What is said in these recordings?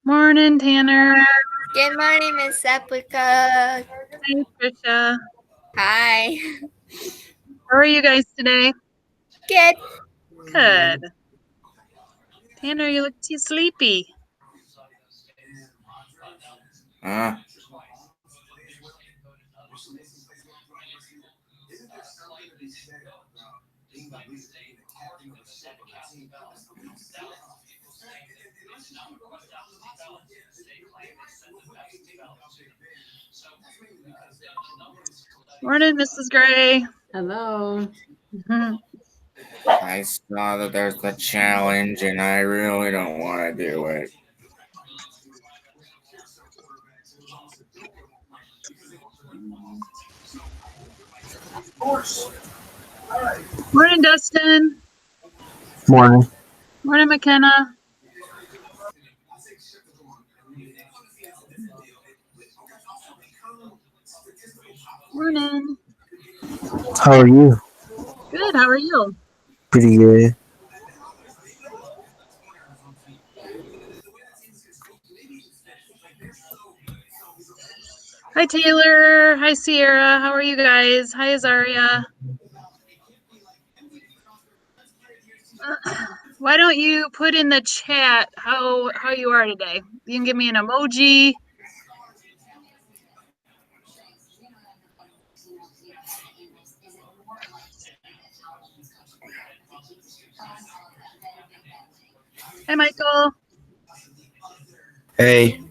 Morning, Tanner. Good morning, Miss Applica. Hi, Trisha. Hi. How are you guys today? Good. Good. Tanner, you look too sleepy. Morning, Mrs. Gray. Hello. I saw that there's the challenge and I really don't want to do it. Morning, Dustin. Morning. Morning, McKenna. Morning. How are you? Good. How are you? Pretty good. Hi, Taylor. Hi, Sierra. How are you guys? Hi, Azaria. Why don't you put in the chat how you are today? You can give me an emoji. Hi, Michael. Hey.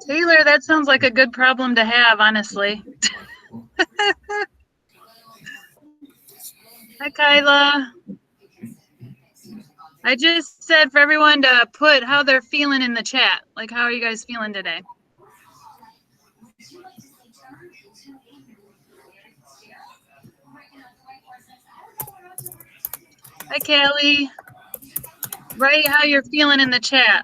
Taylor, that sounds like a good problem to have, honestly. Hi, Kyla. I just said for everyone to put how they're feeling in the chat. Like, how are you guys feeling today? Hi, Callie. Write how you're feeling in the chat.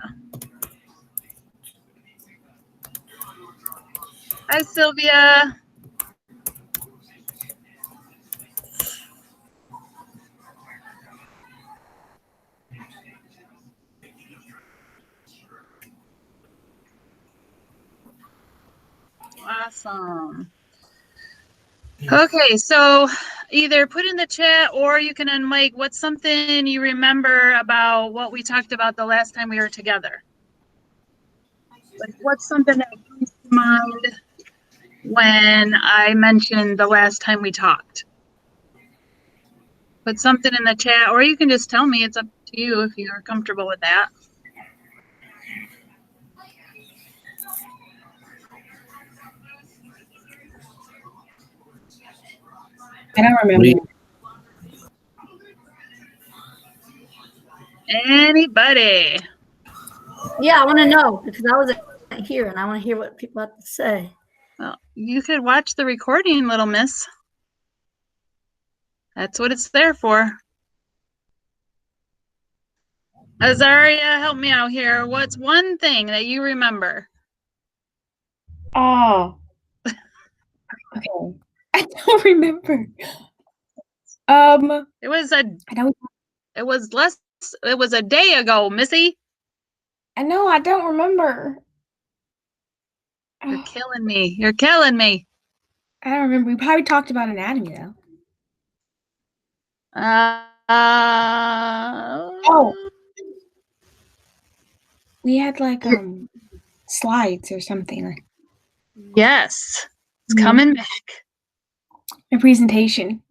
Hi, Sylvia. Awesome. Okay, so either put in the chat or you can unmic what's something you remember about what we talked about the last time we were together. Like, what's something that comes to mind when I mentioned the last time we talked? Put something in the chat, or you can just tell me. It's up to you if you're comfortable with that. I don't remember. Anybody? Yeah, I want to know because I wasn't here and I want to hear what people have to say. Well, you could watch the recording, little miss. That's what it's there for. Azaria, help me out here. What's one thing that you remember? Oh. Okay. I don't remember. It was a day ago, Missy. I know, I don't remember. You're killing me. You're killing me. I don't remember. We probably talked about anatomy though. We had like slides or something. Yes. It's coming back. A presentation.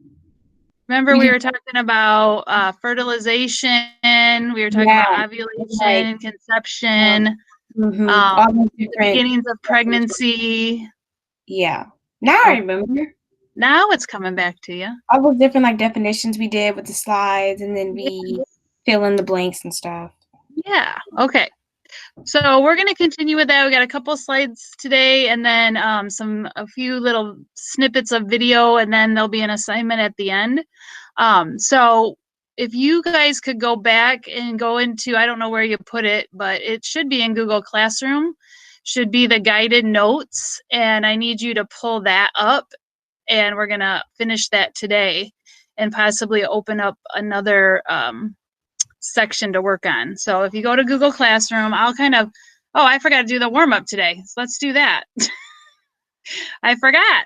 Remember we were talking about fertilization, we were talking about ovulation, conception, the beginnings of pregnancy. Yeah. Now I remember. Now it's coming back to you. All those different like definitions we did with the slides, and then we fill in the blanks and stuff. Yeah. Okay. So we're going to continue with that. We got a couple slides today, and then a few little snippets of video, and then there'll be an assignment at the end. So if you guys could go back and go into, I don't know where you put it, but it should be in Google Classroom. should be the guided notes, and I need you to pull that up, and we're gonna finish that today and possibly open up another section to work on. So if you go to Google Classroom, I'll oh, I forgot to do the warm-up today. So let's do that. I forgot.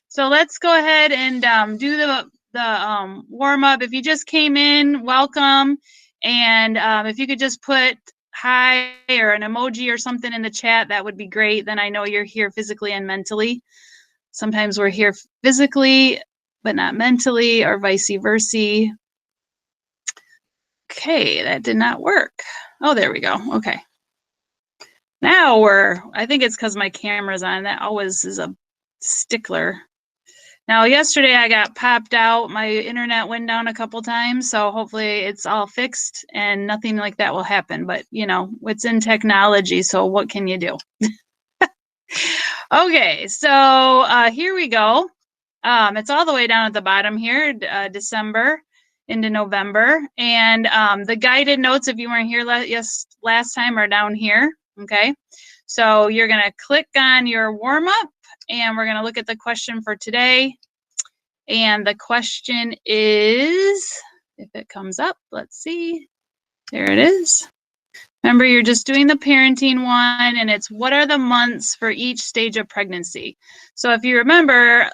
So let's go ahead and do the warm-up. If you just came in, welcome. And if you could just put hi or an emoji or something in the chat, that would be great. Then I know you're here physically and mentally. Sometimes we're here physically, but not mentally, or vice versa. Okay, that did not work. Oh, there we go. Okay. Now I think it's because my camera's on. That always is a stickler. Now, yesterday I got popped out. My internet went down a couple times, so hopefully it's all fixed and nothing like that will happen. But, you know, it's in technology, so what can you do? Okay, so here we go. It's all the way down at the bottom here, December into November. And the guided notes, if you weren't here last time, are down here. Okay, so you're going to click on your warm-up, and we're going to look at the question for today. And the question is, if it comes up, let's see. There it is. Remember, you're just doing the parenting one, and it's what are the months for each stage of pregnancy? So if you remember,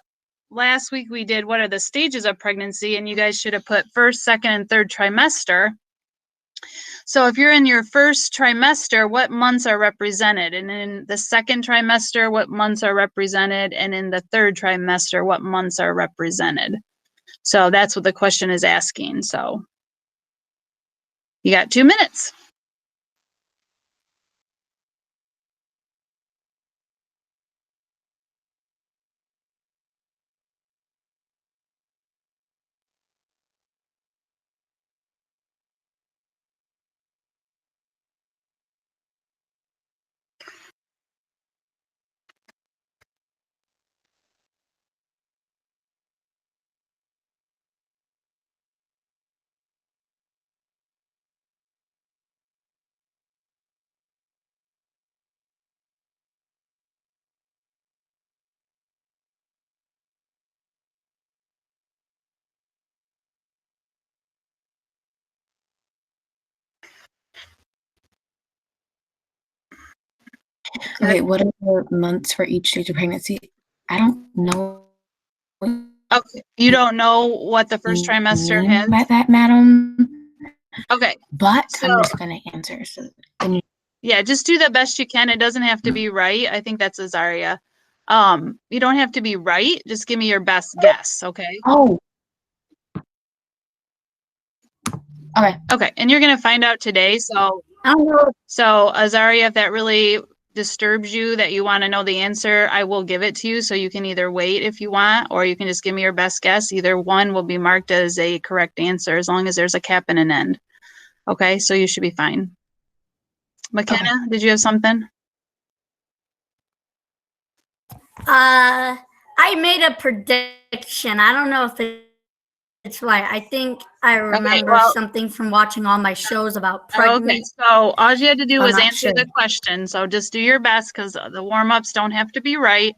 last week we did what are the stages of pregnancy, and you guys should have put first, second, and third trimester. So if you're in your first trimester, what months are represented? And in the second trimester, what months are represented? And in the third trimester, what months are represented? So that's what the question is asking. So you got 2 minutes. Okay, what are the months for each stage of pregnancy? I don't know. Okay, you don't know what the first trimester has? By that, madam. Okay. But So, I'm just going to answer. So yeah, just do the best you can. It doesn't have to be right. I think that's Azaria. You don't have to be right. Just give me your best guess, okay? Oh. Okay. Okay, and you're gonna find out today. So I don't know. So Azaria, if that really disturbs you that you want to know the answer, I will give it to you. So you can either wait if you want, or you can just give me your best guess. Either one will be marked as a correct answer as long as there's a cap and an end. Okay, so you should be fine. McKenna, did you have something? I made a prediction. I don't know if it's right. I think I remember something from watching all my shows about pregnancy. Okay, so all you had to do was answer sure. the question. So just do your best, because the warm-ups don't have to be right.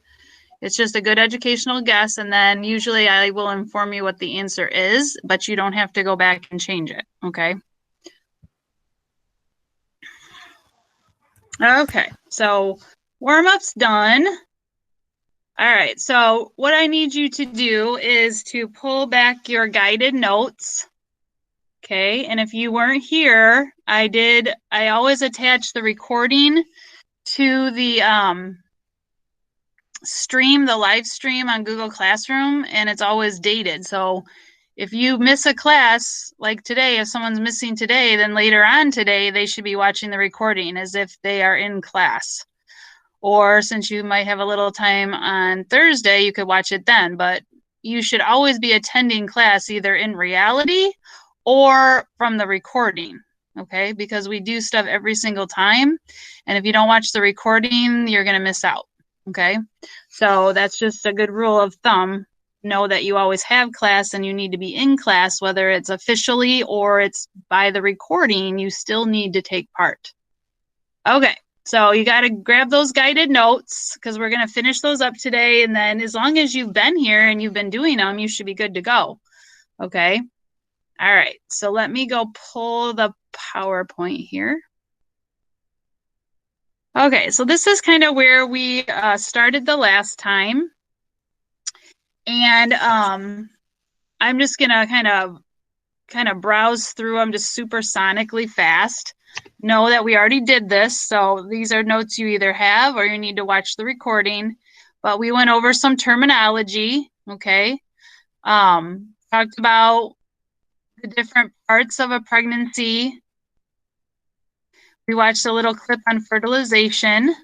It's just a good educational guess, and then usually I will inform you what the answer is, but you don't have to go back and change it, okay? Okay, so warm-up's done. All right, so what I need you to do is to pull back your guided notes. Okay, and if you weren't here, I always attach the recording to the the live stream on Google Classroom, and it's always dated. So if you miss a class, like today, if someone's missing today, then later on today, they should be watching the recording as if they are in class. Or since you might have a little time on Thursday, you could watch it then. But you should always be attending class either in reality or from the recording, okay? Because we do stuff every single time. And if you don't watch the recording, you're going to miss out, okay? So that's just a good rule of thumb. Know that you always have class and you need to be in class, whether it's officially or it's by the recording, you still need to take part. Okay. So you got to grab those guided notes because we're going to finish those up today. And then as long as you've been here and you've been doing them, you should be good to go. Okay. All right. So let me go pull the PowerPoint here. Okay. So this is kind of where we started the last time. And I'm just going to kind of browse through them just supersonically fast. Know that we already did this, so these are notes you either have or you need to watch the recording. But we went over some terminology, okay? Talked about the different parts of a pregnancy. We watched a little clip on fertilization.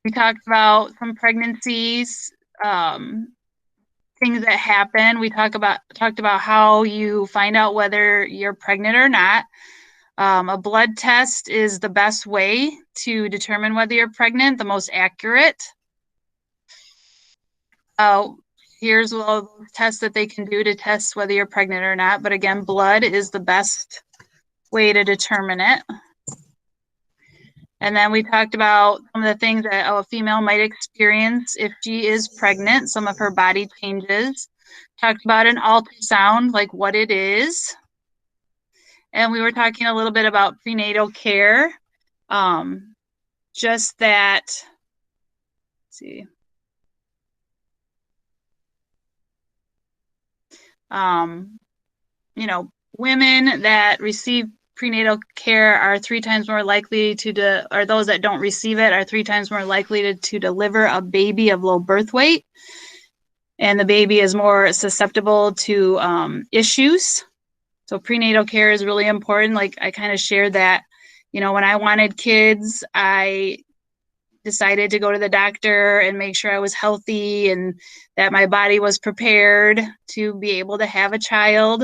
We talked about some pregnancies, things that happen. We talked about how you find out whether you're pregnant or not. A blood test is the best way to determine whether you're pregnant, the most accurate. Here's all the tests that they can do to test whether you're pregnant or not. But again, blood is the best way to determine it. And then we talked about some of the things that a female might experience if she is pregnant, some of her body changes. Talked about an ultrasound, like what it is. And we were talking a little bit about prenatal care. Just that, let's see. You know, women that receive prenatal care are 3 times more likely to, or those that don't receive it are 3 times more likely to deliver a baby of low birth weight. And the baby is more susceptible to issues. So prenatal care is really important. Like I kind of shared that, you know, when I wanted kids, I decided to go to the doctor and make sure I was healthy and that my body was prepared to be able to have a child.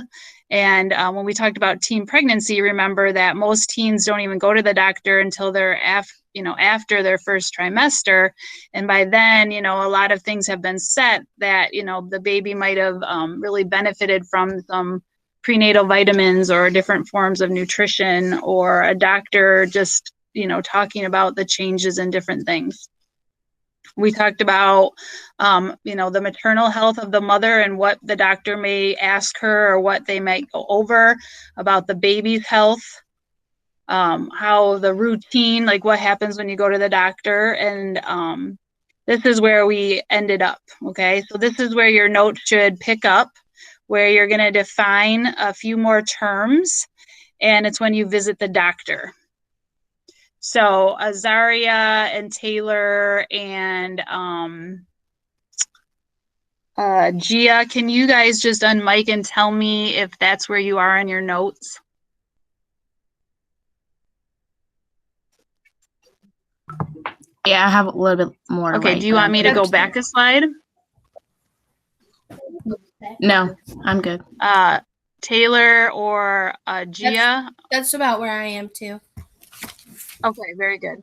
And when we talked about teen pregnancy, remember that most teens don't even go to the doctor until they're after their first trimester. And by then, you know, a lot of things have been set that, you know, the baby might have really benefited from some prenatal vitamins or different forms of nutrition, or a doctor just, you know, talking about the changes in different things. We talked about, you know, the maternal health of the mother and what the doctor may ask her or what they might go over about the baby's health, how the routine, like what happens when you go to the doctor. And this is where we ended up. Okay, so this is where your note should pick up, where you're going to define a few more terms, and it's when you visit the doctor. So Azaria and Taylor and Gia, can you guys just unmic and tell me if that's where you are in your notes? Yeah, I have a little bit more. Okay, do you want me to go back a slide? No, I'm good. Taylor or Gia? That's about where I am too. Okay, very good.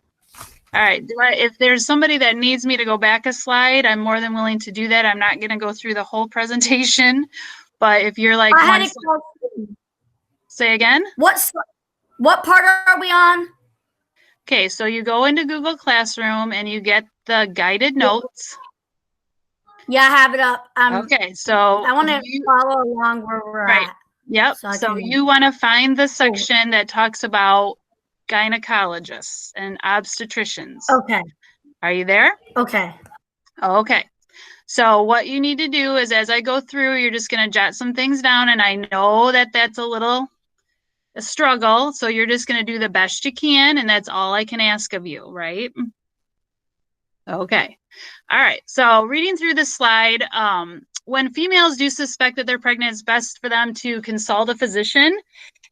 All right, if there's somebody that needs me to go back a slide, I'm more than willing to do that. I'm not going to go through the whole presentation, but if you're like, I had a question. Say again? What part are we on? Okay, so you go into Google Classroom and you get the guided notes. Yeah, I have it up. Okay, so I want to follow along where we're right. at. Yep. So you want to find the section that talks about gynecologists and obstetricians. Okay. Are you there? Okay. Okay. So what you need to do is, as I go through, you're just going to jot some things down, and I know that that's a struggle, so you're just going to do the best you can, and that's all I can ask of you, right? Okay. All right. So reading through this slide, when females do suspect that they're pregnant, it's best for them to consult a physician.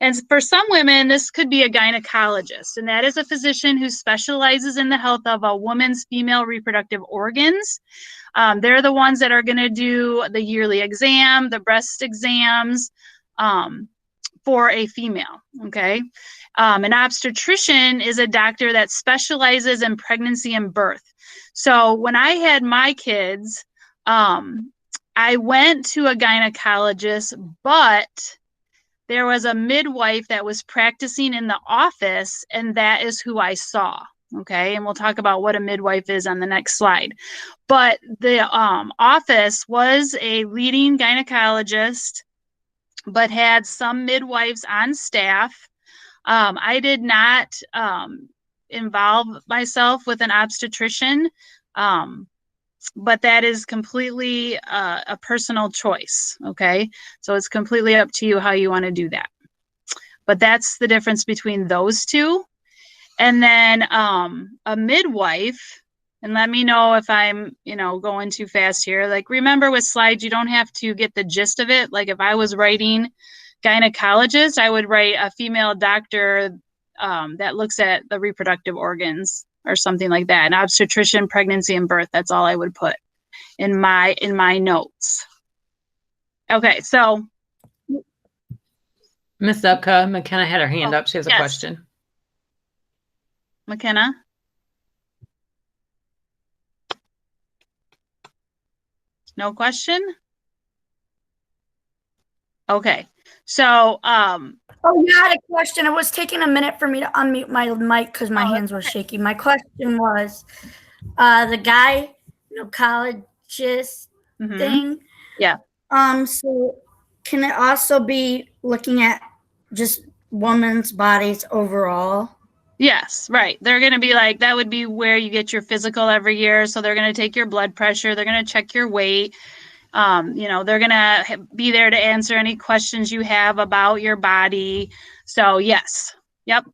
And for some women, this could be a gynecologist, and that is a physician who specializes in the health of a woman's female reproductive organs. They're the ones that are going to do the yearly exam, the breast exams for a female, okay? An obstetrician is a doctor that specializes in pregnancy and birth. So when I had my kids, I went to a gynecologist, but there was a midwife that was practicing in the office, and that is who I saw. Okay, and we'll talk about what a midwife is on the next slide. But the office was a leading gynecologist, but had some midwives on staff. I did not involve myself with an obstetrician, but that is completely a personal choice. Okay, so it's completely up to you how you want to do that. But that's the difference between those two. And then a midwife, and let me know if I'm, going too fast here. Like, remember with slides, you don't have to get the gist of it. Like if I was writing gynecologist, I would write a female doctor that looks at the reproductive organs or something like that. An obstetrician, pregnancy and birth. That's all I would put in my notes. Okay, so Miss Zupka, McKenna had her hand up. She has a yes. question. McKenna? No question? Okay. So, Oh, yeah, I had a question. It was taking a minute for me to unmute my mic because my hands were shaky. My question was, the gynecologist thing. Yeah. So can it also be looking at just women's bodies overall? Yes, right. They're going to be like, that would be where you get your physical every year. So they're going to take your blood pressure. They're going to check your weight. They're going to be there to answer any questions you have about your body. So yes. Yep.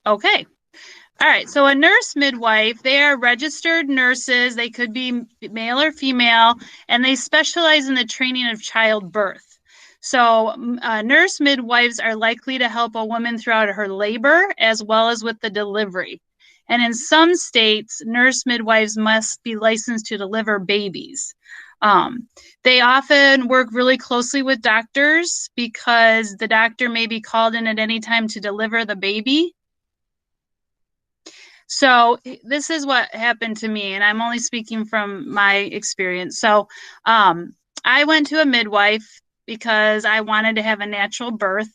Okay. All right. So a nurse midwife, they are registered nurses. They could be male or female, and they specialize in the training of childbirth. So nurse midwives are likely to help a woman throughout her labor as well as with the delivery. And in some states, nurse midwives must be licensed to deliver babies. They often work really closely with doctors because the doctor may be called in at any time to deliver the baby. So this is what happened to me, and I'm only speaking from my experience. So I went to a midwife because I wanted to have a natural birth.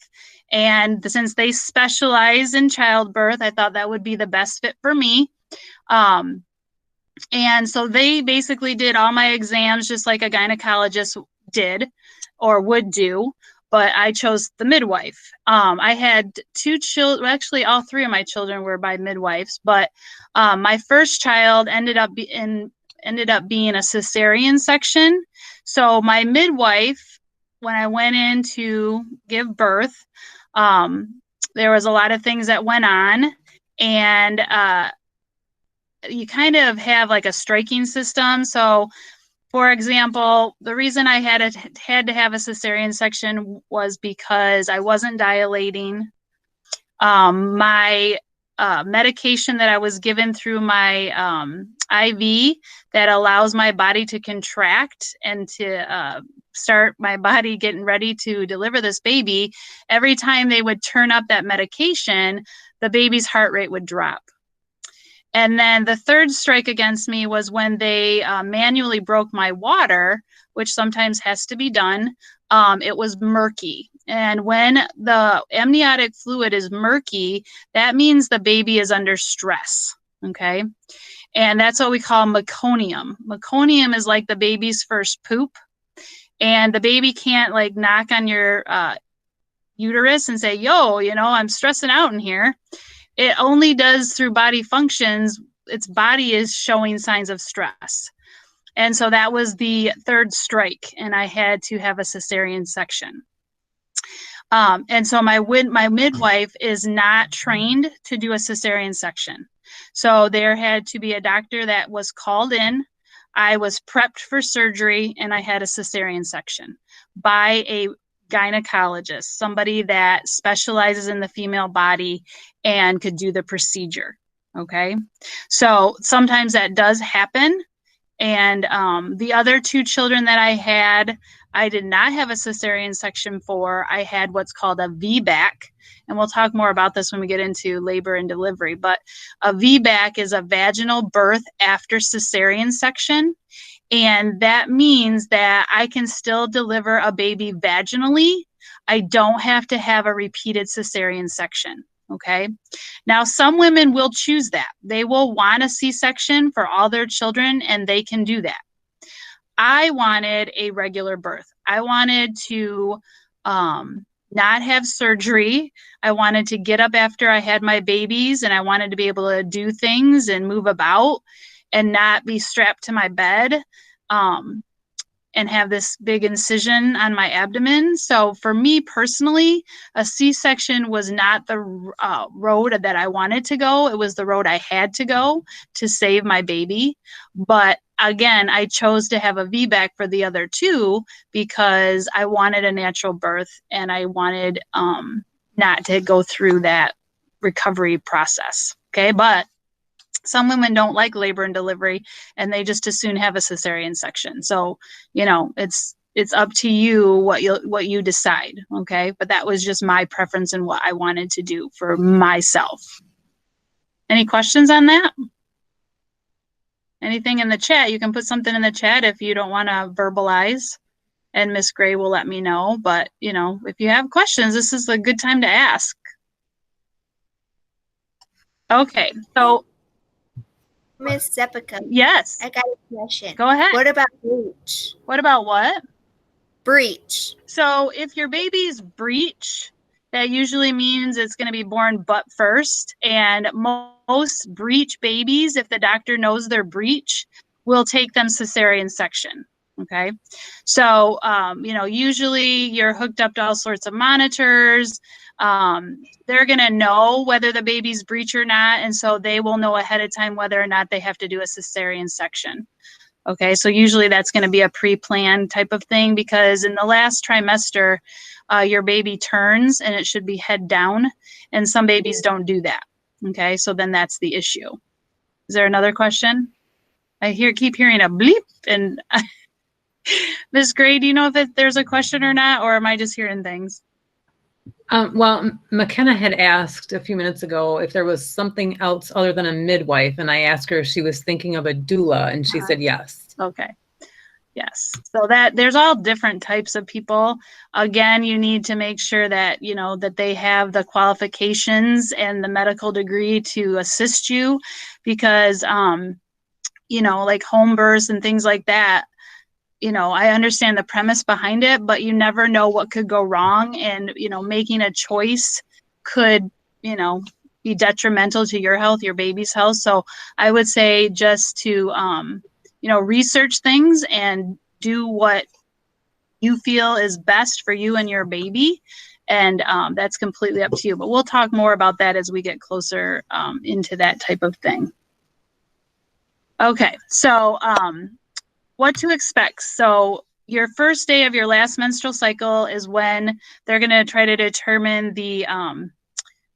And since they specialize in childbirth, I thought that would be the best fit for me. And so they basically did all my exams just like a gynecologist did or would do, but I chose the midwife. I had 2 children, actually all 3 of my children were by midwives, but my first child ended up being a cesarean section. So my midwife, when I went in to give birth, there was a lot of things that went on, and you kind of have like a striking system. So for example, the reason I had to have a cesarean section was because I wasn't dilating. My medication that I was given through my IV that allows my body to contract and to start my body getting ready to deliver this baby, every time they would turn up that medication, the baby's heart rate would drop. And then the third strike against me was when they manually broke my water, which sometimes has to be done. It was murky. And when the amniotic fluid is murky, that means the baby is under stress. Okay. And that's what we call meconium. Meconium is like the baby's first poop. And the baby can't like knock on your uterus and say, yo, I'm stressing out in here. It only does through body functions. Its body is showing signs of stress. And so that was the third strike, and I had to have a cesarean section. And so my midwife is not trained to do a cesarean section. So there had to be a doctor that was called in. I was prepped for surgery, and I had a cesarean section by a gynecologist, somebody that specializes in the female body and could do the procedure. Okay. So sometimes that does happen. And the other 2 children that I had, I did not have a cesarean section for. I had what's called a VBAC. And we'll talk more about this when we get into labor and delivery. But a VBAC is a vaginal birth after cesarean section. And that means that I can still deliver a baby vaginally. I don't have to have a repeated cesarean section. Okay. Now, some women will choose that. They will want a C-section for all their children, and they can do that. I wanted a regular birth. I wanted to not have surgery. I wanted to get up after I had my babies, and I wanted to be able to do things and move about and not be strapped to my bed. And have this big incision on my abdomen. So for me personally, a C-section was not the road that I wanted to go. It was the road I had to go to save my baby. But again, I chose to have a VBAC for the other two because I wanted a natural birth and I wanted not to go through that recovery process. Okay, but some women don't like labor and delivery, and they just as soon have a cesarean section. So, you know, it's up to you what you decide. Okay, but that was just my preference and what I wanted to do for myself. Any questions on that? Anything in the chat? You can put something in the chat if you don't want to verbalize, and Miss Gray will let me know. But you know, if you have questions, this is a good time to ask. Okay, so. Miss Zepica, Yes. I got a question. Go ahead. What about breech? What about what? Breech. So if your baby's breech, that usually means it's going to be born butt first. And most breech babies, if the doctor knows they're breech, will take them cesarean section. Okay. So, you know, usually you're hooked up to all sorts of monitors. They're going to know whether the baby's breech or not. And so they will know ahead of time whether or not they have to do a cesarean section. Okay, so usually that's going to be a pre-planned type of thing because in the last trimester, your baby turns and it should be head down, and some babies don't do that. Okay, so then that's the issue. Is there another question? I keep hearing a bleep, and Ms. Gray, do you know if there's a question or not, or am I just hearing things? Well, McKenna had asked a few minutes ago if there was something else other than a midwife, and I asked her if she was thinking of a doula, and she said yes. Okay. Yes. So that there's all different types of people. Again, you need to make sure that, you know, that they have the qualifications and the medical degree to assist you because, you know, like home births and things like that, you know, I understand the premise behind it, but you never know what could go wrong. And, you know, making a choice could, you know, be detrimental to your health, your baby's health. So I would say just to, you know, research things and do what you feel is best for you and your baby. And that's completely up to you. But we'll talk more about that as we get closer into that type of thing. Okay, so what to expect. So your first day of your last menstrual cycle is when they're going to try to determine the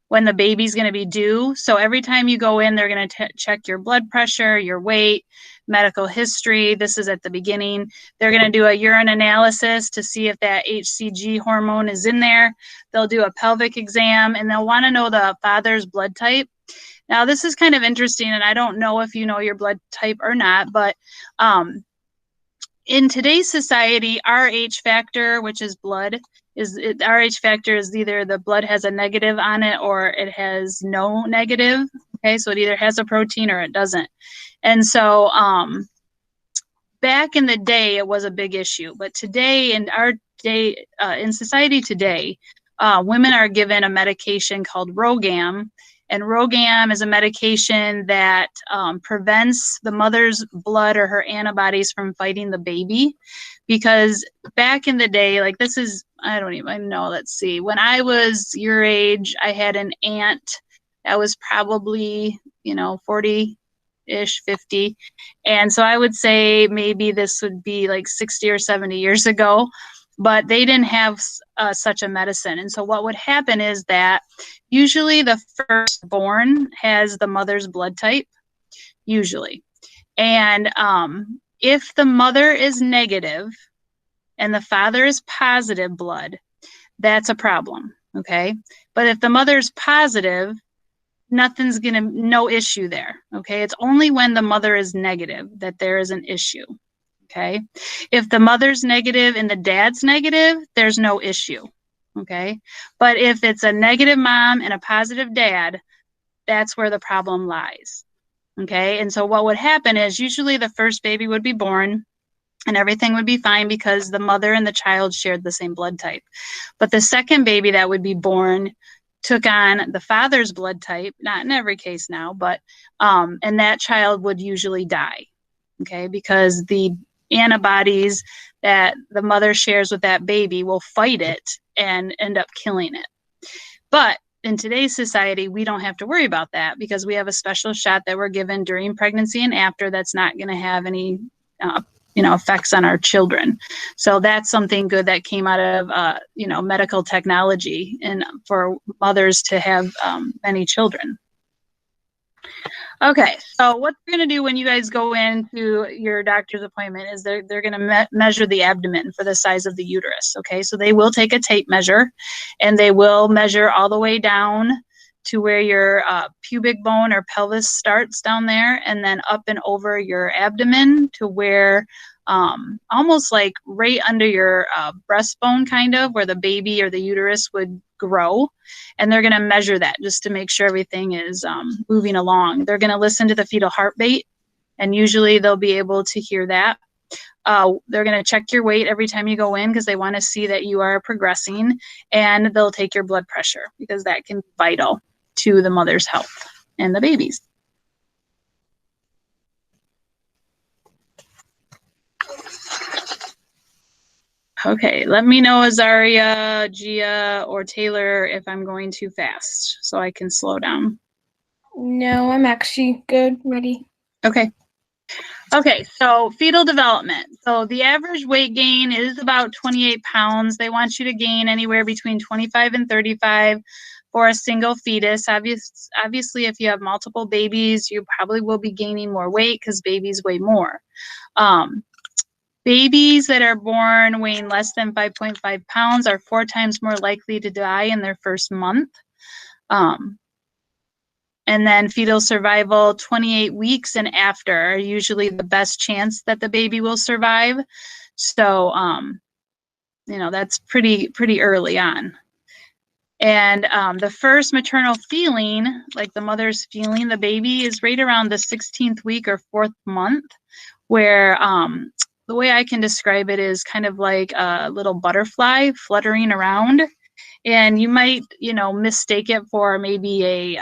when the baby's going to be due. So every time you go in, they're going to check your blood pressure, your weight, medical history. This is at the beginning. They're going to do a urine analysis to see if that HCG hormone is in there. They'll do a pelvic exam, and they'll want to know the father's blood type. Now, this is kind of interesting, and I don't know if you know your blood type or not, but in today's society, Rh factor, which is blood, Rh factor is either the blood has a negative on it or it has no negative. Okay, so it either has a protein or it doesn't. And so back in the day, it was a big issue. But today, in our day, in society today, women are given a medication called Rogam. And Rogam is a medication that prevents the mother's blood or her antibodies from fighting the baby. Because back in the day, like this is, I don't even know, let's see. When I was your age, I had an aunt that was probably, you know, 40-ish, 50. And so I would say maybe this would be like 60 or 70 years ago. But they didn't have such a medicine. And so what would happen is that usually the firstborn has the mother's blood type, usually. And if the mother is negative and the father is positive blood, that's a problem, okay? But if the mother's positive, nothing's no issue there, okay? It's only when the mother is negative that there is an issue. Okay, if the mother's negative and the dad's negative, there's no issue. Okay. But if it's a negative mom and a positive dad, that's where the problem lies. Okay. And so what would happen is usually the first baby would be born and everything would be fine because the mother and the child shared the same blood type. But the second baby that would be born took on the father's blood type, not in every case now, but, and that child would usually die. Okay. Because the antibodies that the mother shares with that baby will fight it and end up killing it. But in today's society, we don't have to worry about that because we have a special shot that we're given during pregnancy and after that's not going to have any, effects on our children. So that's something good that came out of, medical technology and for mothers to have many children. Okay, so what they're going to do when you guys go into your doctor's appointment is they're going to measure the abdomen for the size of the uterus. Okay, so they will take a tape measure and they will measure all the way down to where your pubic bone or pelvis starts down there and then up and over your abdomen to where almost like right under your breastbone kind of where the baby or the uterus would grow. And they're going to measure that just to make sure everything is moving along. They're going to listen to the fetal heartbeat and usually they'll be able to hear that. They're going to check your weight every time you go in because they want to see that you are progressing, and they'll take your blood pressure because that can be vital to the mother's health and the baby's. Okay, let me know, Azaria, Gia, or Taylor, if I'm going too fast so I can slow down. No, I'm actually good, ready. Okay. Okay, so fetal development. So the average weight gain is about 28 pounds. They want you to gain anywhere between 25 and 35 for a single fetus. Obviously, if you have multiple babies, you probably will be gaining more weight because babies weigh more. Babies that are born weighing less than 5.5 pounds are 4 times more likely to die in their first month. And then fetal survival, 28 weeks and after are usually the best chance that the baby will survive. So, that's pretty early on. And the first maternal feeling, like the mother's feeling the baby, is right around the 16th week or 4th month, where the way I can describe it is kind of like a little butterfly fluttering around. And you might, mistake it for maybe a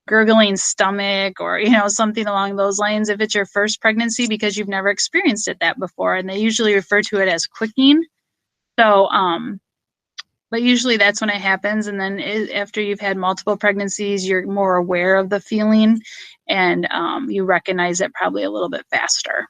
gurgling stomach or, something along those lines if it's your first pregnancy because you've never experienced that before. And they usually refer to it as quicking. So, but usually that's when it happens. And then after you've had multiple pregnancies, you're more aware of the feeling and you recognize it probably a little bit faster.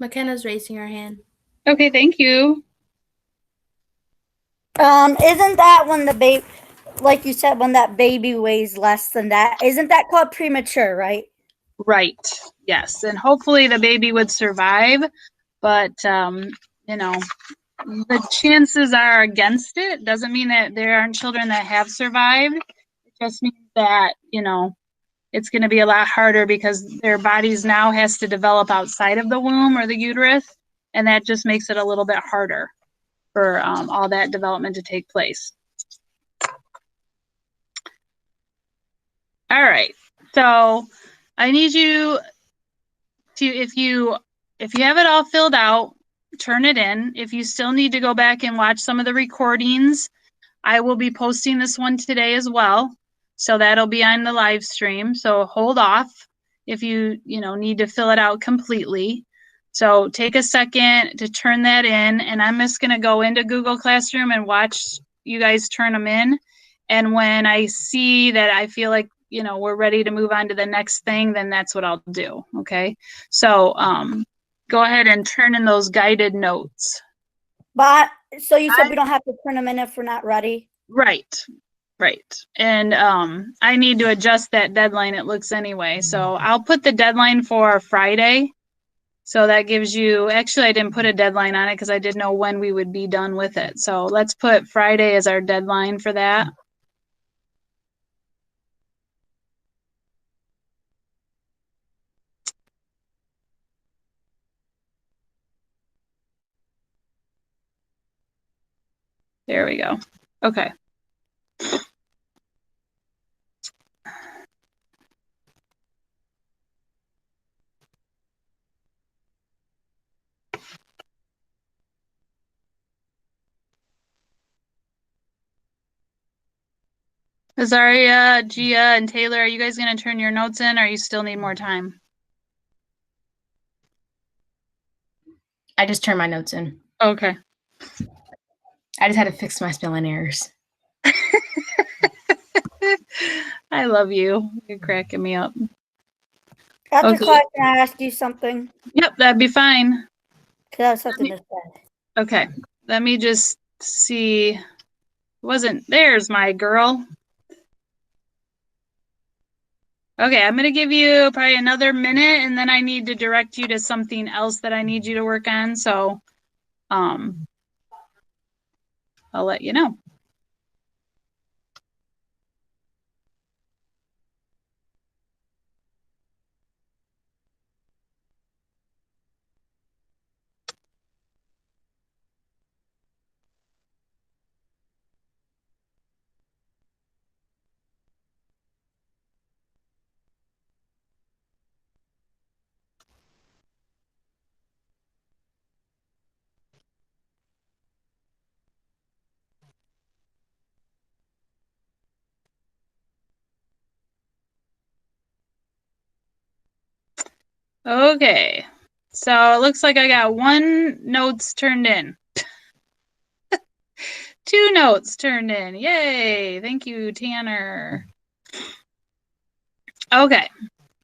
McKenna's raising her hand. Okay, thank you. Isn't that when the baby, like you said, when that baby weighs less than that, isn't that called premature, right? Right. Yes. And hopefully the baby would survive, but, the chances are against it. Doesn't mean that there aren't children that have survived. It just means that, it's going to be a lot harder because their bodies now has to develop outside of the womb or the uterus. And that just makes it a little bit harder for all that development to take place. All right. So I need you to, if you have it all filled out, turn it in. If you still need to go back and watch some of the recordings, I will be posting this one today as well. So that'll be on the live stream. So hold off if you need to fill it out completely. So take a second to turn that in, and I'm just going to go into Google Classroom and watch you guys turn them in. And when I see that I feel like, we're ready to move on to the next thing, then that's what I'll do. Okay. So go ahead and turn in those guided notes. But so you said we don't have to turn them in if we're not ready? Right. And I need to adjust that deadline, it looks anyway. So I'll put the deadline for Friday. So that gives you, actually, I didn't put a deadline on it because I didn't know when we would be done with it. So let's put Friday as our deadline for that. There we go. Okay. Azaria, Gia, and Taylor, are you guys going to turn your notes in, or you still need more time? I just turned my notes in. Okay. I just had to fix my spelling errors. I love you. You're cracking me up. After Okay. class, can I ask you something? Yep, that'd be fine. Because I have something to say. Okay. Let me just see. There's my girl. Okay, I'm going to give you probably another minute, and then I need to direct you to something else that I need you to work on. So I'll let you know. Okay, so it looks like I got 1 notes turned in. 2 notes turned in. Yay! Thank you, Tanner. Okay,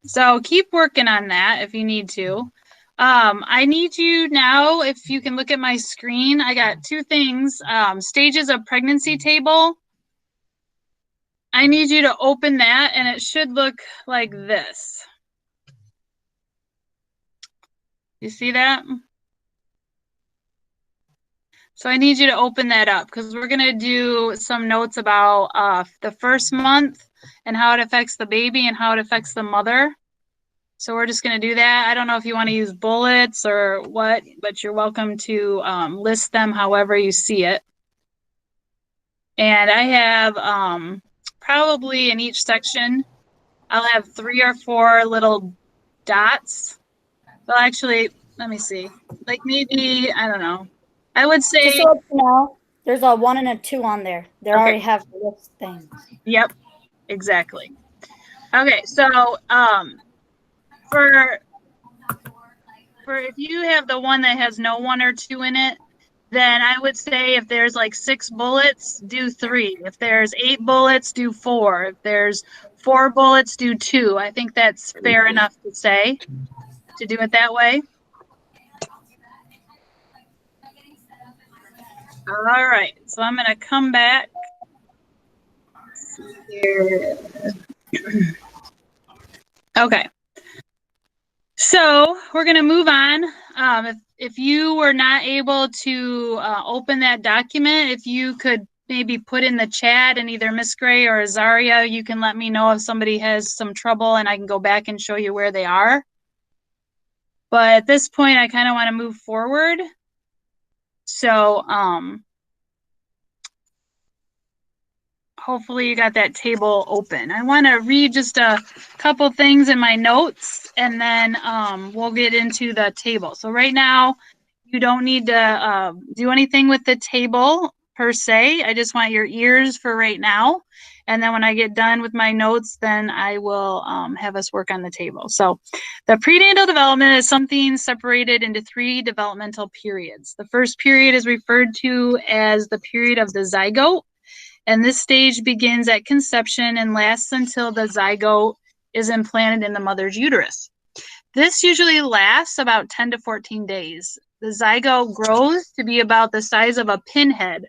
so keep working on that if you need to. I need you now, if you can look at my screen, I got 2 things. Stages of pregnancy table. I need you to open that, and it should look like this. You see that? So I need you to open that up because we're going to do some notes about the first month and how it affects the baby and how it affects the mother. So we're just going to do that. I don't know if you want to use bullets or what, but you're welcome to list them however you see it. And I have probably in each section, I'll have 3 or 4 little dots. Well, actually, let me see. Like maybe, I don't know. I would say, Just so you know, there's a 1 and a 2 on there. They Okay. already have list things. yep, exactly. Okay, so for if you have the one that has no 1 or 2 in it, then I would say if there's like 6 bullets, do 3. If there's 8 bullets, do 4. If there's 4 bullets, do 2. I think that's fair enough to say, to do it that way. All right, so I'm going to come back here. Okay. So we're going to move on. If you were not able to open that document, if you could maybe put in the chat, and either Miss Gray or Azaria, you can let me know if somebody has some trouble and I can go back and show you where they are. But at this point, I kind of want to move forward. So hopefully you got that table open. I want to read just a couple things in my notes, and then we'll get into the table. So right now, you don't need to do anything with the table per se. I just want your ears for right now. And then when I get done with my notes, then I will have us work on the table. So the prenatal development is something separated into 3 developmental periods. The first period is referred to as the period of the zygote. And this stage begins at conception and lasts until the zygote is implanted in the mother's uterus. This usually lasts about 10 to 14 days. The zygote grows to be about the size of a pinhead.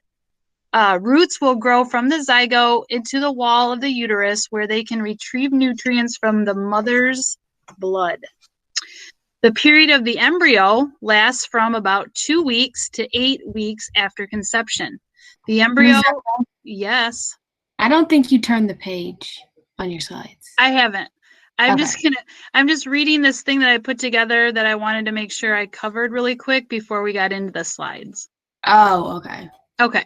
Roots will grow from the zygote into the wall of the uterus, where they can retrieve nutrients from the mother's blood. The period of the embryo lasts from about 2 weeks to 8 weeks after conception. The embryo, yes. I don't think you turned the page on your slides. I haven't. I'm Okay. I'm just reading this thing that I put together that I wanted to make sure I covered really quick before we got into the slides. Oh, okay. Okay.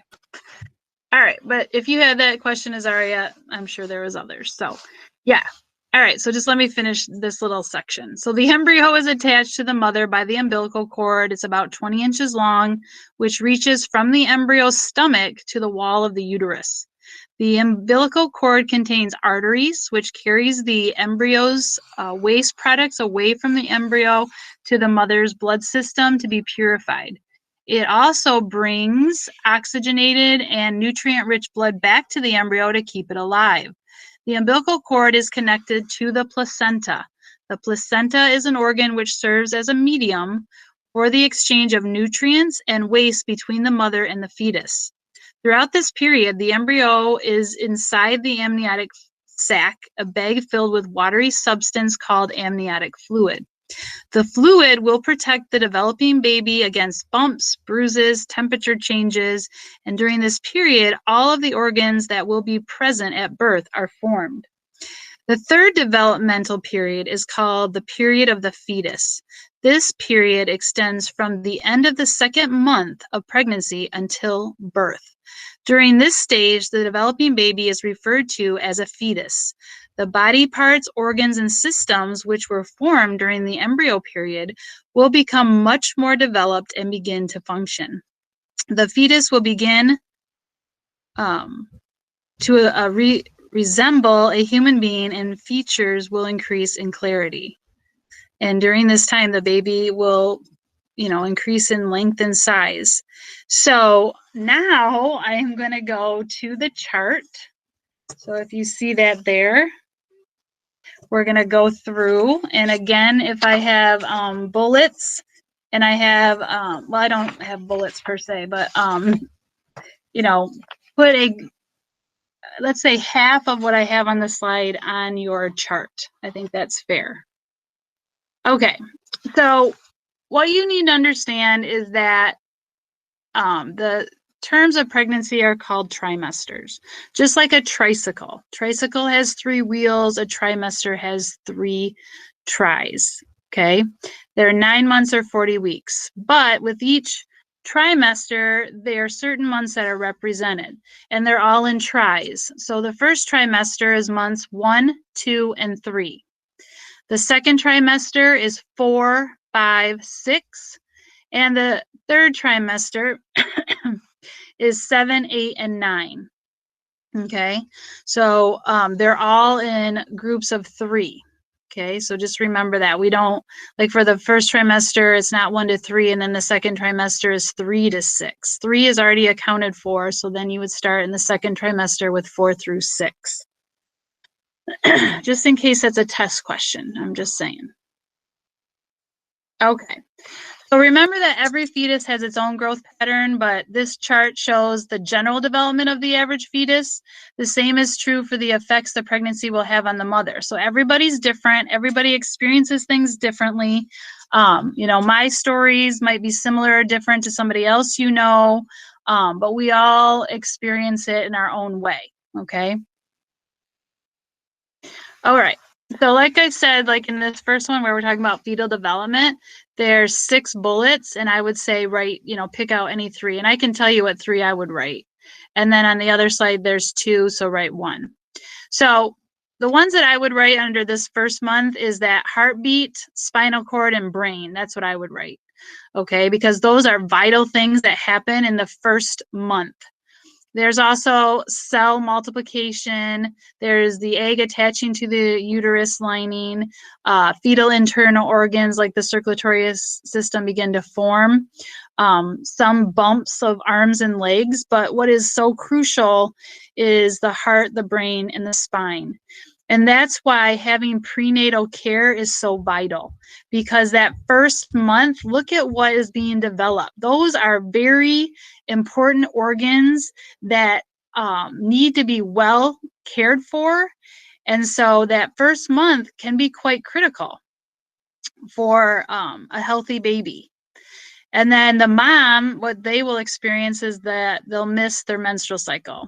All right. But if you had that question, Azaria, I'm sure there was others. So yeah. All right. So just let me finish this little section. So the embryo is attached to the mother by the umbilical cord. It's about 20 inches long, which reaches from the embryo's stomach to the wall of the uterus. The umbilical cord contains arteries, which carries the embryo's waste products away from the embryo to the mother's blood system to be purified. It also brings oxygenated and nutrient-rich blood back to the embryo to keep it alive. The umbilical cord is connected to the placenta. The placenta is an organ which serves as a medium for the exchange of nutrients and waste between the mother and the fetus. Throughout this period, the embryo is inside the amniotic sac, a bag filled with watery substance called amniotic fluid. The fluid will protect the developing baby against bumps, bruises, temperature changes, and during this period, all of the organs that will be present at birth are formed. The third developmental period is called the period of the fetus. This period extends from the end of the second month of pregnancy until birth. During this stage, the developing baby is referred to as a fetus. The body parts, organs, and systems which were formed during the embryo period will become much more developed and begin to function. The fetus will begin to resemble a human being, and features will increase in clarity. And during this time, the baby will increase in length and size. So now I'm going to go to the chart. So if you see that there, we're going to go through. And again, if I have bullets, and I have, well, I don't have bullets per se, but, put let's say half of what I have on the slide on your chart. I think that's fair. Okay, so what you need to understand is that the terms of pregnancy are called trimesters, just like a tricycle. Tricycle has 3 wheels, a trimester has 3 tries, okay? They're 9 months or 40 weeks, but with each trimester, there are certain months that are represented, and they're all in tries. So the first trimester is months 1, 2, and 3. The second trimester is 4, 5, 6, and the third trimester is 7, 8, and 9. Okay, so they're all in groups of 3. Okay, so just remember that. We don't, like for the first trimester, it's not 1 to 3, and then the second trimester is 3 to 6. 3 is already accounted for, so then you would start in the second trimester with 4 through 6. Just in case that's a test question, I'm just saying. Okay, so remember that every fetus has its own growth pattern, but this chart shows the general development of the average fetus. The same is true for the effects the pregnancy will have on the mother. So everybody's different. Everybody experiences things differently. My stories might be similar or different to somebody else but we all experience it in our own way, okay? All right. So like I said, like in this first one where we're talking about fetal development, there's 6 bullets, and I would say pick out any 3, and I can tell you what 3 I would write. And then on the other side, there's 2, so write 1. So the ones that I would write under this first month is that heartbeat, spinal cord, and brain. That's what I would write, okay? Because those are vital things that happen in the first month. There's also cell multiplication. There's the egg attaching to the uterus lining. Fetal internal organs like the circulatory system begin to form. Some bumps of arms and legs, but what is so crucial is the heart, the brain, and the spine. And that's why having prenatal care is so vital, because that first month, look at what is being developed. Those are very important organs that need to be well cared for. And so that first month can be quite critical. for a healthy baby. And then the mom, what they will experience is that they'll miss their menstrual cycle.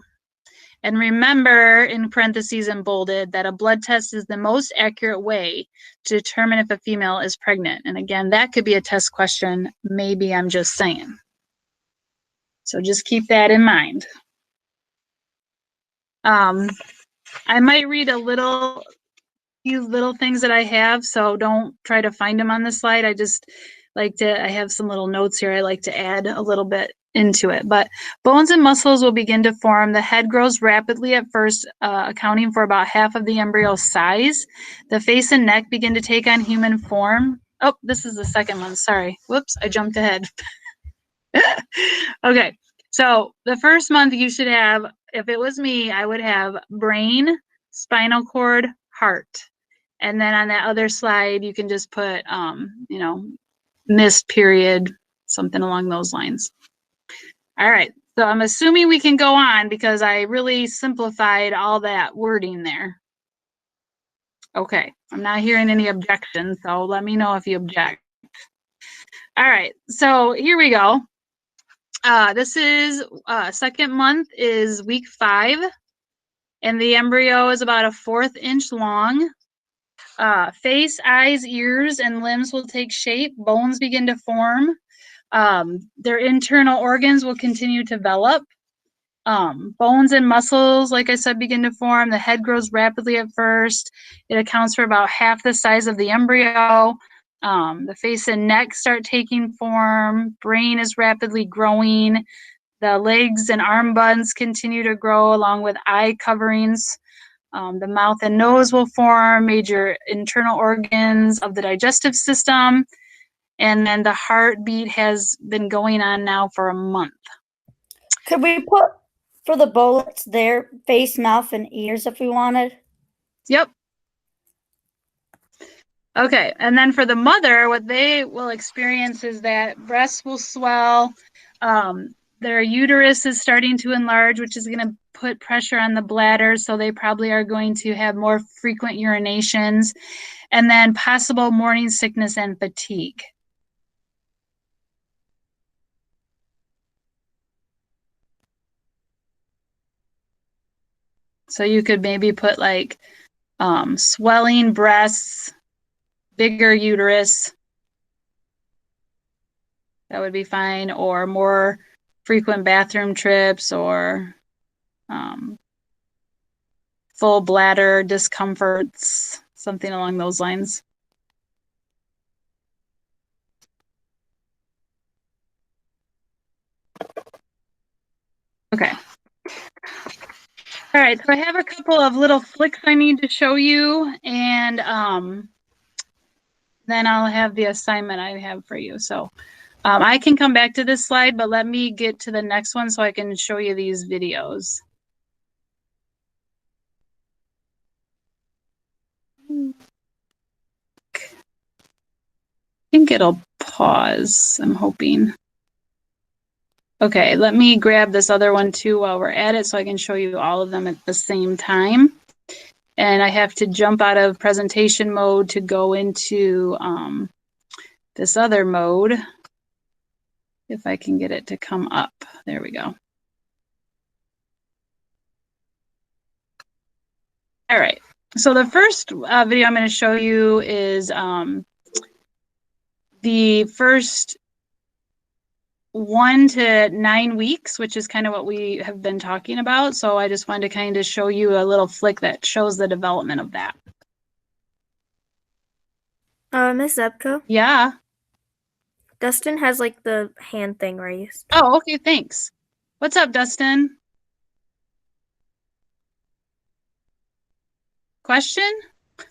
And remember, in parentheses and bolded, that a blood test is the most accurate way to determine if a female is pregnant. And again, that could be a test question. Maybe I'm just saying. So just keep that in mind. I might read few little things that I have, so don't try to find them on the slide. I just I have some little notes here. I like to add a little bit into it. But bones and muscles will begin to form. The head grows rapidly at first, accounting for about half of the embryo size. The face and neck begin to take on human form. Oh, this is the second one. Sorry. Whoops, I jumped ahead. Okay, so the first month you should have, if it was me, I would have brain, spinal cord, heart. And then on that other slide, you can just put, missed period, something along those lines. All right, so I'm assuming we can go on because I really simplified all that wording there. Okay, I'm not hearing any objections, so let me know if you object. All right, so here we go. This is second month is week 5, and the embryo is about a 1/4 inch long. Face, eyes, ears, and limbs will take shape. Bones begin to form. Their internal organs will continue to develop. Bones and muscles, like I said, begin to form. The head grows rapidly at first. It accounts for about half the size of the embryo. The face and neck start taking form. Brain is rapidly growing. The legs and arm buns continue to grow along with eye coverings. The mouth and nose will form, major internal organs of the digestive system. And then the heartbeat has been going on now for a month. Could we put for the bullets there, face, mouth, and ears if we wanted? Yep. Okay, and then for the mother, what they will experience is that breasts will swell, their uterus is starting to enlarge, which is going to put pressure on the bladder, so they probably are going to have more frequent urinations, and then possible morning sickness and fatigue. So you could maybe put like swelling breasts, bigger uterus. That would be fine, or more frequent bathroom trips, or full bladder discomforts, something along those lines. Okay. All right, so I have a couple of little flicks I need to show you, and then I'll have the assignment I have for you. So I can come back to this slide, but let me get to the next one so I can show you these videos. I think it'll pause, I'm hoping. Okay, let me grab this other one too while we're at it so I can show you all of them at the same time. And I have to jump out of presentation mode to go into this other mode. If I can get it to come up. There we go. All right, so the first video I'm going to show you is the first 1 to 9 weeks, which is kind of what we have been talking about. So I just wanted to kind of show you a little flick that shows the development of that. Miss Zebko, Yeah. Dustin has like the hand thing raised. Oh, okay, thanks. What's up, Dustin? Question?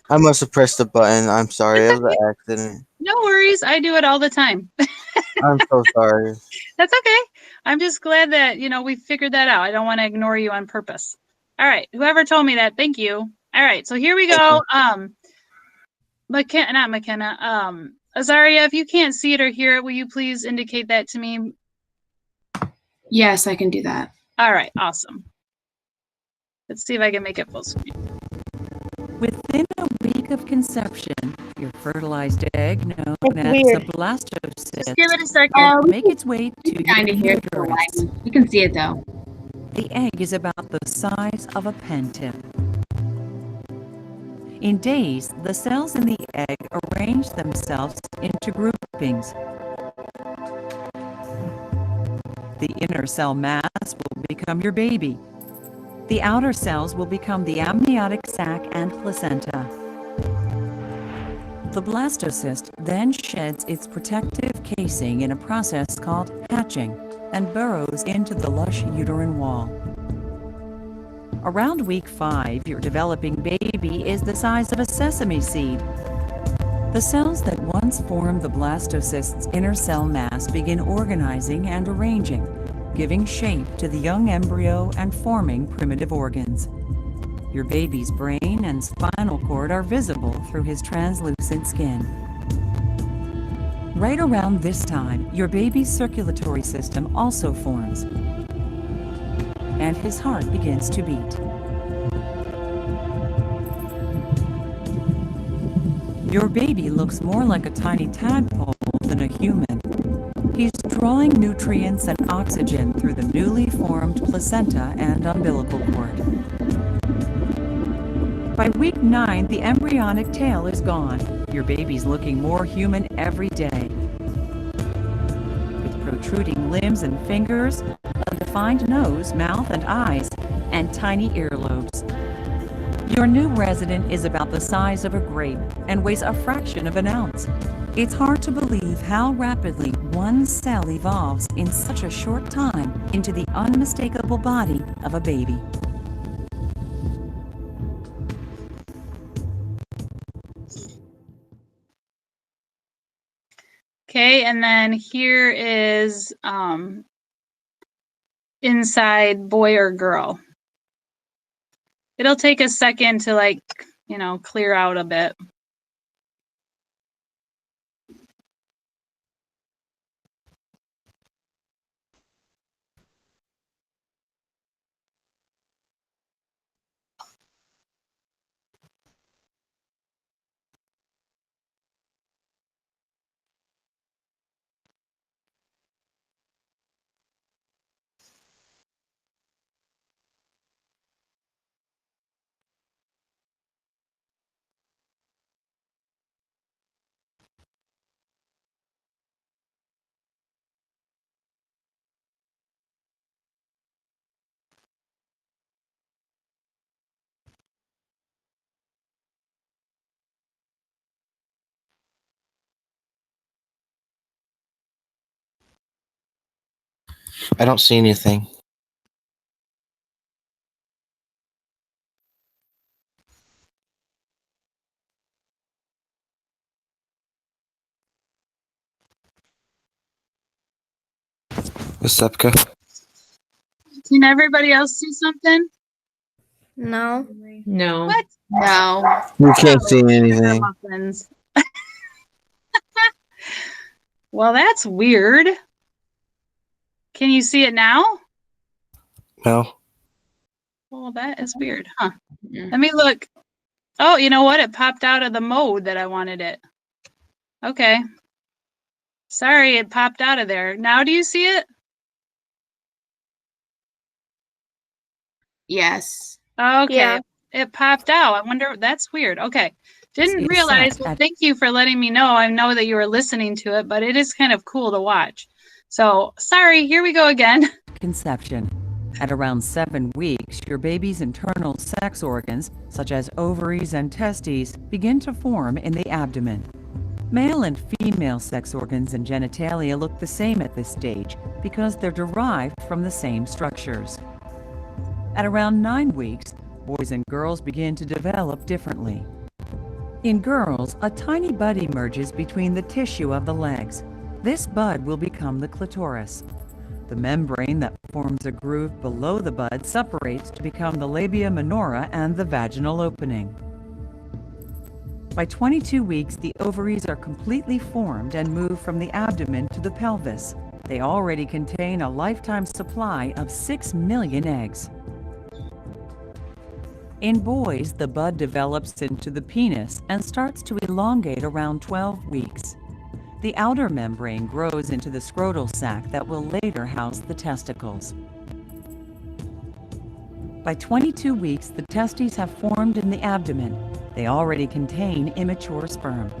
I must have pressed the button. I'm sorry. It was an accident. No worries. I do it all the time. I'm so sorry. That's okay. I'm just glad that, we figured that out. I don't want to ignore you on purpose. All right. Whoever told me that, thank you. All right. So here we go. Not McKenna. Azaria, if you can't see it or hear it, will you please indicate that to me? Yes, I can do that. All right. Awesome. Let's see if I can make it full screen. Within a week of conception, your fertilized egg, known It's as weird. a blastocyst, Just give it a second. will make its way to your Kind of hear it for a uterus. while. You can see it though. The egg is about the size of a pen tip. In days, the cells in the egg arrange themselves into groupings. The inner cell mass will become your baby. The outer cells will become the amniotic sac and placenta. The blastocyst then sheds its protective casing in a process called hatching and burrows into the lush uterine wall. Around week 5, your developing baby is the size of a sesame seed. The cells that once formed the blastocyst's inner cell mass begin organizing and arranging, giving shape to the young embryo and forming primitive organs. Your baby's brain and spinal cord are visible through his translucent skin. Right around this time, your baby's circulatory system also forms, and his heart begins to beat. Your baby looks more like a tiny tadpole than a human. He's drawing nutrients and oxygen through the newly formed placenta and umbilical cord. By week 9, the embryonic tail is gone. Your baby's looking more human every day. With protruding limbs and fingers, a defined nose, mouth, and eyes, and tiny earlobes. Your new resident is about the size of a grape and weighs a fraction of an ounce. It's hard to believe how rapidly one cell evolves in such a short time into the unmistakable body of a baby. Okay, and then here is inside boy or girl. It'll take a second to clear out a bit. I don't see anything. What's up, Ka? Can everybody else see something? No. No. What? No. You can't see anything. Muffins. Well, that's weird. Can you see it now? No. Well, that is weird, huh? Let me look. Oh, you know what? It popped out of the mode that I wanted it. Okay. Sorry, it popped out of there. Now do you see it? Yes. Okay. Yeah. It popped out. I wonder, that's weird. Okay. Didn't It's realize. set Well, at- thank you for letting me know. I know that you were listening to it, but it is kind of cool to watch. So, sorry, here we go again. Conception. At around 7 weeks, your baby's internal sex organs, such as ovaries and testes, begin to form in the abdomen. Male and female sex organs and genitalia look the same at this stage because they're derived from the same structures. At around 9 weeks, boys and girls begin to develop differently. In girls, a tiny bud emerges between the tissue of the legs. This bud will become the clitoris. The membrane that forms a groove below the bud separates to become the labia minora and the vaginal opening. By 22 weeks, the ovaries are completely formed and move from the abdomen to the pelvis. They already contain a lifetime supply of 6 million eggs. In boys, the bud develops into the penis and starts to elongate around 12 weeks. The outer membrane grows into the scrotal sac that will later house the testicles. By 22 weeks, the testes have formed in the abdomen. They already contain immature sperm.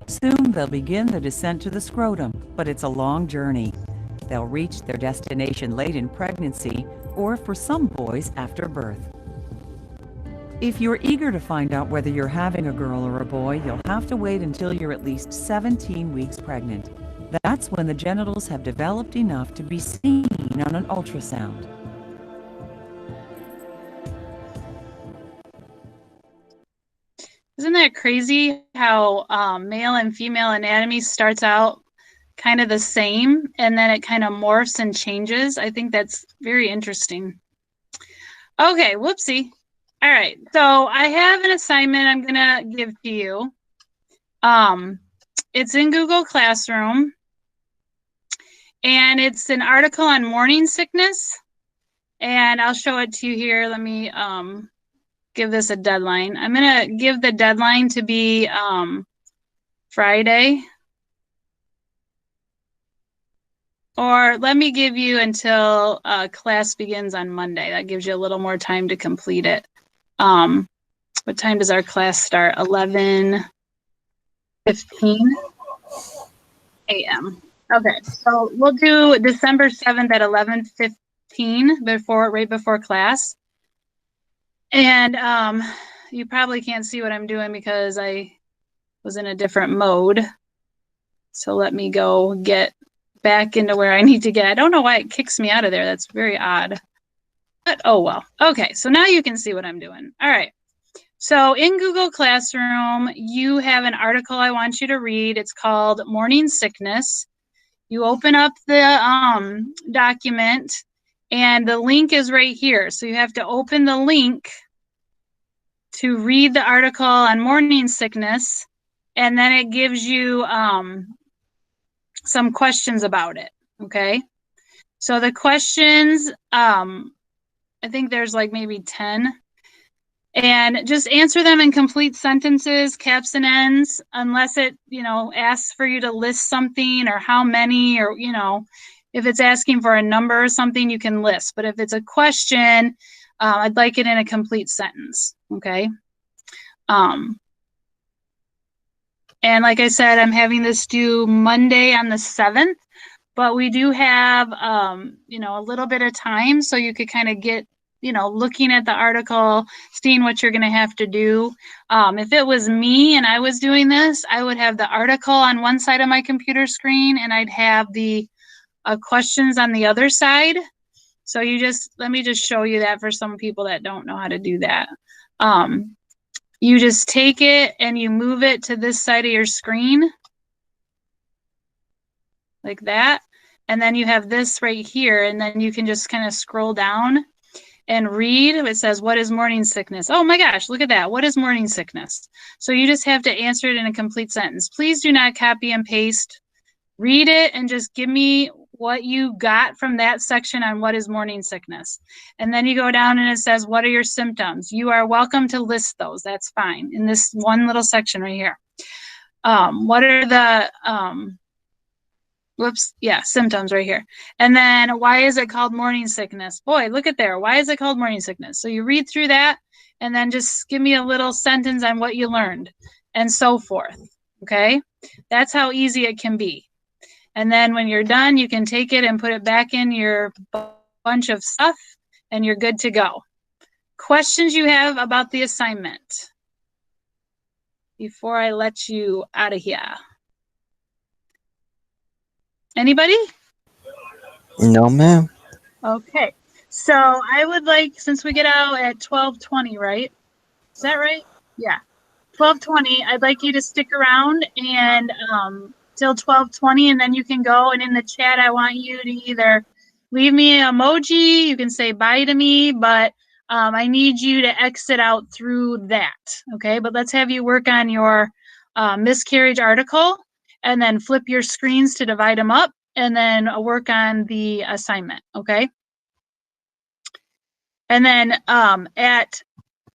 Soon they'll begin the descent to the scrotum, but it's a long journey. They'll reach their destination late in pregnancy or, for some boys, after birth. If you're eager to find out whether you're having a girl or a boy, you'll have to wait until you're at least 17 weeks pregnant. That's when the genitals have developed enough to be seen on an ultrasound. Isn't that crazy how male and female anatomy starts out kind of the same and then it kind of morphs and changes? I think that's very interesting. Okay, whoopsie. All right, so I have an assignment I'm gonna give to you. It's in Google Classroom, and it's an article on morning sickness, and I'll show it to you here. Let me give this a deadline. I'm gonna give the deadline to be Friday, or let me give you until class begins on Monday. That gives you a little more time to complete it. What time does our class start? 11:15 a.m. Okay, so we'll do December 7th at 11:15 right before class. And you probably can't see what I'm doing because I was in a different mode. So let me go get back into where I need to get. I don't know why it kicks me out of there. That's very odd. But oh well. Okay, so now you can see what I'm doing. All right. So in Google Classroom, you have an article I want you to read. It's called Morning Sickness. You open up the document, and the link is right here. So you have to open the link to read the article on morning sickness, and then it gives you some questions about it, okay? So the questions, I think there's like maybe 10. And just answer them in complete sentences, caps and ends, unless it, asks for you to list something or how many, or, if it's asking for a number or something, you can list. But if it's a question, I'd like it in a complete sentence, okay? And like I said, I'm having this due Monday on the 7th, but we do have, a little bit of time, so you could kind of get, looking at the article, seeing what you're going to have to do. If it was me and I was doing this, I would have the article on one side of my computer screen and I'd have the questions on the other side. So let me just show you that for some people that don't know how to do that. You just take it and you move it to this side of your screen, like that. And then you have this right here, and then you can just kind of scroll down and read. It says, what is morning sickness? Oh my gosh, look at that. What is morning sickness? So you just have to answer it in a complete sentence. Please do not copy and paste. Read it and just give me what you got from that section on what is morning sickness. And then you go down and it says, what are your symptoms? You are welcome to list those. That's fine. In this one little section right here. What are the, symptoms right here. And then why is it called morning sickness? Boy, look at there. Why is it called morning sickness? So you read through that and then just give me a little sentence on what you learned and so forth. Okay. That's how easy it can be. And then when you're done, you can take it and put it back in your bunch of stuff and you're good to go. Questions you have about the assignment before I let you out of here? Anybody? No, ma'am. Okay. So I would like, since we get out at 12:20, right? Is that right? Yeah. 12:20, I'd like you to stick around and till 12:20, and then you can go. And in the chat, I want you to either leave me an emoji, you can say bye to me, but I need you to exit out through that, okay? But let's have you work on your miscarriage article, and then flip your screens to divide them up, and then work on the assignment, okay? And then at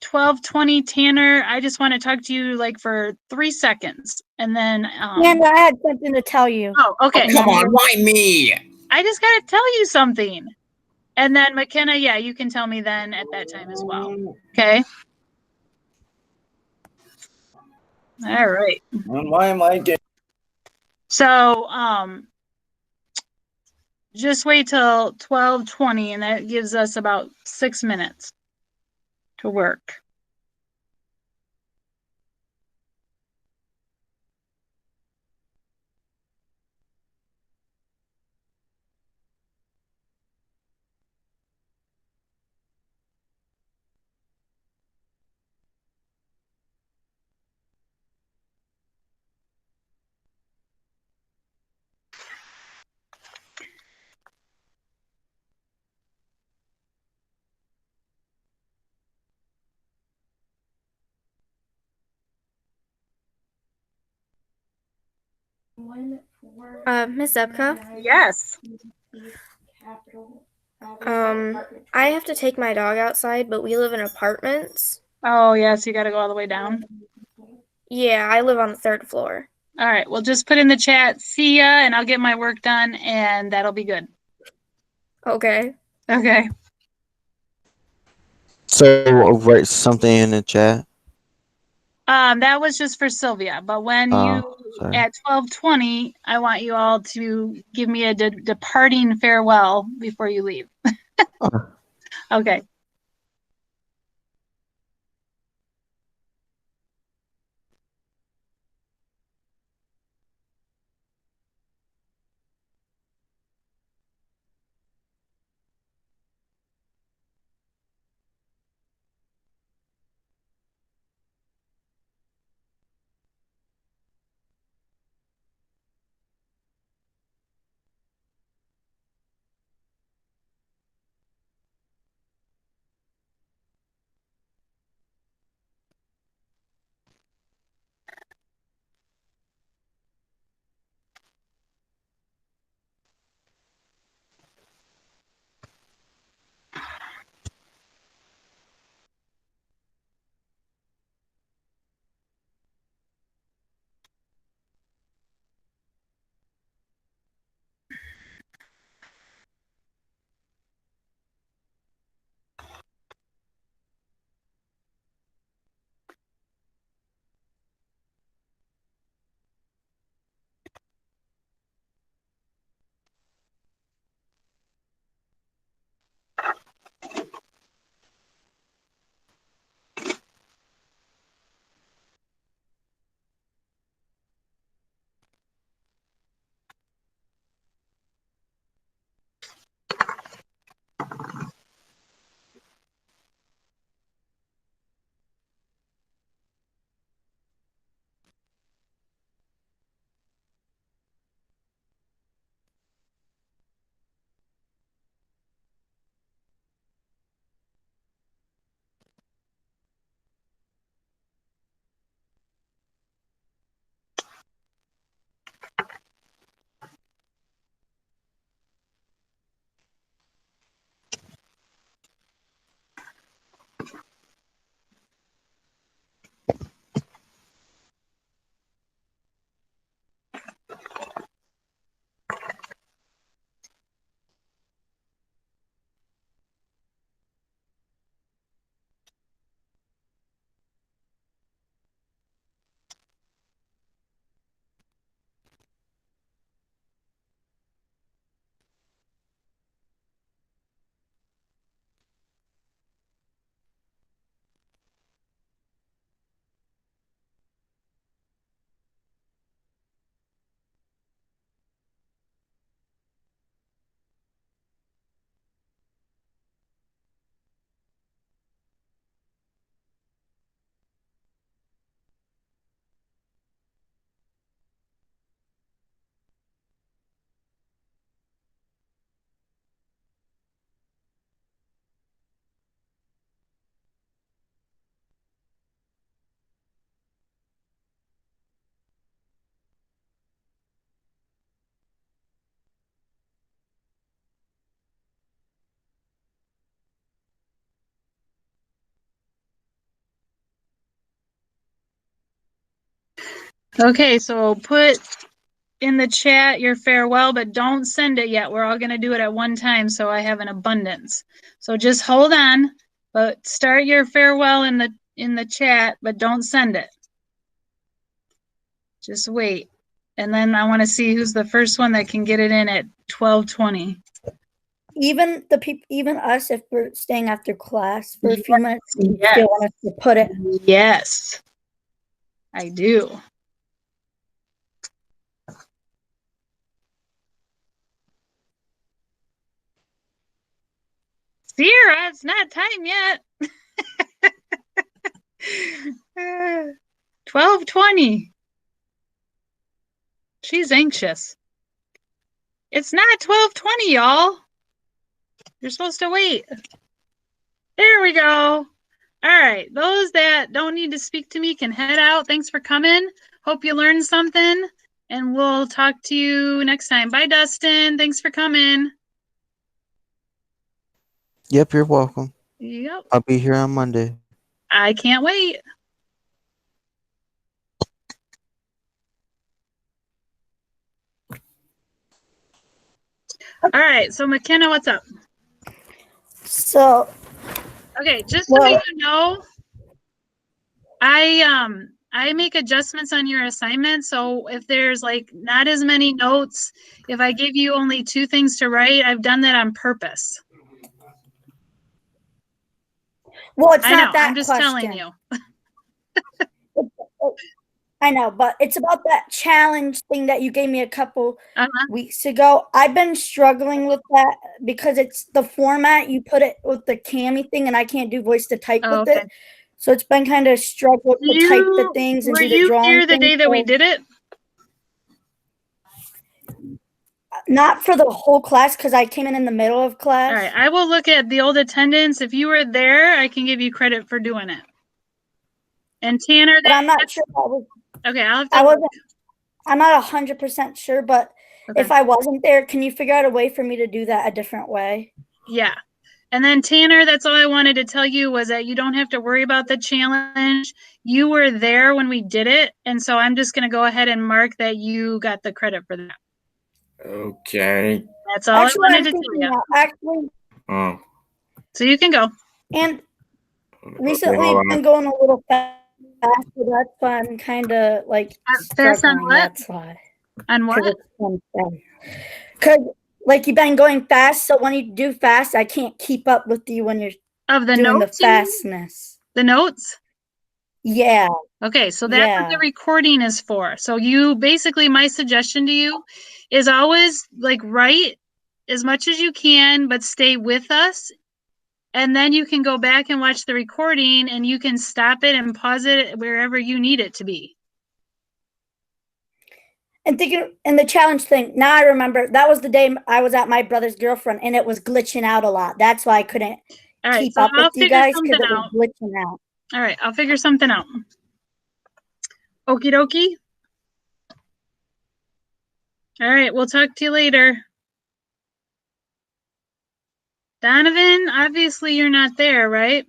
12:20, Tanner, I just want to talk to you like for 3 seconds. And then Amanda, I had something to tell you. oh, okay. Come on, why me? I just gotta tell you something. And then McKenna, yeah, you can tell me then at that time as well. Okay. All right. Why am I getting? So just wait till 12:20, and that gives us about 6 minutes to work. Miss Zepka, Yes. I have to take my dog outside, but we live in apartments. Oh, yes, you got to go all the way down. Yeah, I live on the 3rd floor. All right. Well, just put in the chat, see ya, and I'll get my work done, and that'll be good. Okay. Okay. So write something in the chat. That was just for Sylvia, but when you Sorry. at 12:20, I want you all to give me a departing farewell before you leave. Okay. Okay, so put in the chat your farewell, but don't send it yet. We're all going to do it at one time, so I have an abundance. So just hold on, but start your farewell in the chat, but don't send it. Just wait. And then I want to see who's the first one that can get it in at 12:20. Even the people, even us, if we're staying after class for a few minutes, you Yes. still want us to put it. Yes, I do. Sierra, it's not time yet. 12:20. She's anxious. It's not 12:20, y'all. You're supposed to wait. There we go. All right. Those that don't need to speak to me can head out. Thanks for coming. Hope you learned something. And we'll talk to you next time. Bye, Dustin. Thanks for coming. Yep, you're welcome. Yep. I'll be here on Monday. I can't wait. All right. So McKenna, what's up? So, Okay, just so you know, I make adjustments on your assignment. So if there's like not as many notes, if I give you only 2 things to write, I've done that on purpose. well, it's I not know, that I'm just question. telling you. I know, but it's about that challenge thing that you gave me a couple Uh-huh. weeks ago. I've been struggling with that because it's the format. You put it with the Cami thing, and I can't do voice to type Oh, with okay. it. So it's been kind of struggle to type the things and Were do the you drawing here the thing. day that we So did it? not for the whole class because I came in the middle of class. All right, I will look at the old attendance. If you were there, I can give you credit for doing it. And Tanner, But I'm not sure. okay, I'll have to I look. wasn't. I'm not 100% sure, but Okay. if I wasn't there, can you figure out a way for me to do that a different way? Yeah. And then Tanner, that's all I wanted to tell you was that you don't have to worry about the challenge. You were there when we did it. And so I'm just going to go ahead and mark that you got the credit for that. Okay. That's all Actually, I I'm wanted to tell thinking you. now. Actually, Oh. So you can go. and Okay, recently hold I've been on. going a little fast, so that's why I'm kind of like Fast on struggling. what? That's why. On what? Because like you've been going fast, so when you do fast, I can't keep up with you when you're Of the doing notes? the fastness. The notes? Yeah. Okay, so that's what the Yeah. recording is for. So you basically, my suggestion to you is always like write as much as you can, but stay with us. And then you can go back and watch the recording and you can stop it and pause it wherever you need it to be. And thinking, and the challenge thing, now I remember that was the day I was at my brother's girlfriend and it was glitching out a lot. That's why I couldn't All right, keep so up I'll with you figure guys something because it was out. glitching out. All right, I'll figure something out. Okie dokie. All right, we'll talk to you later. Donovan, obviously you're not there, right?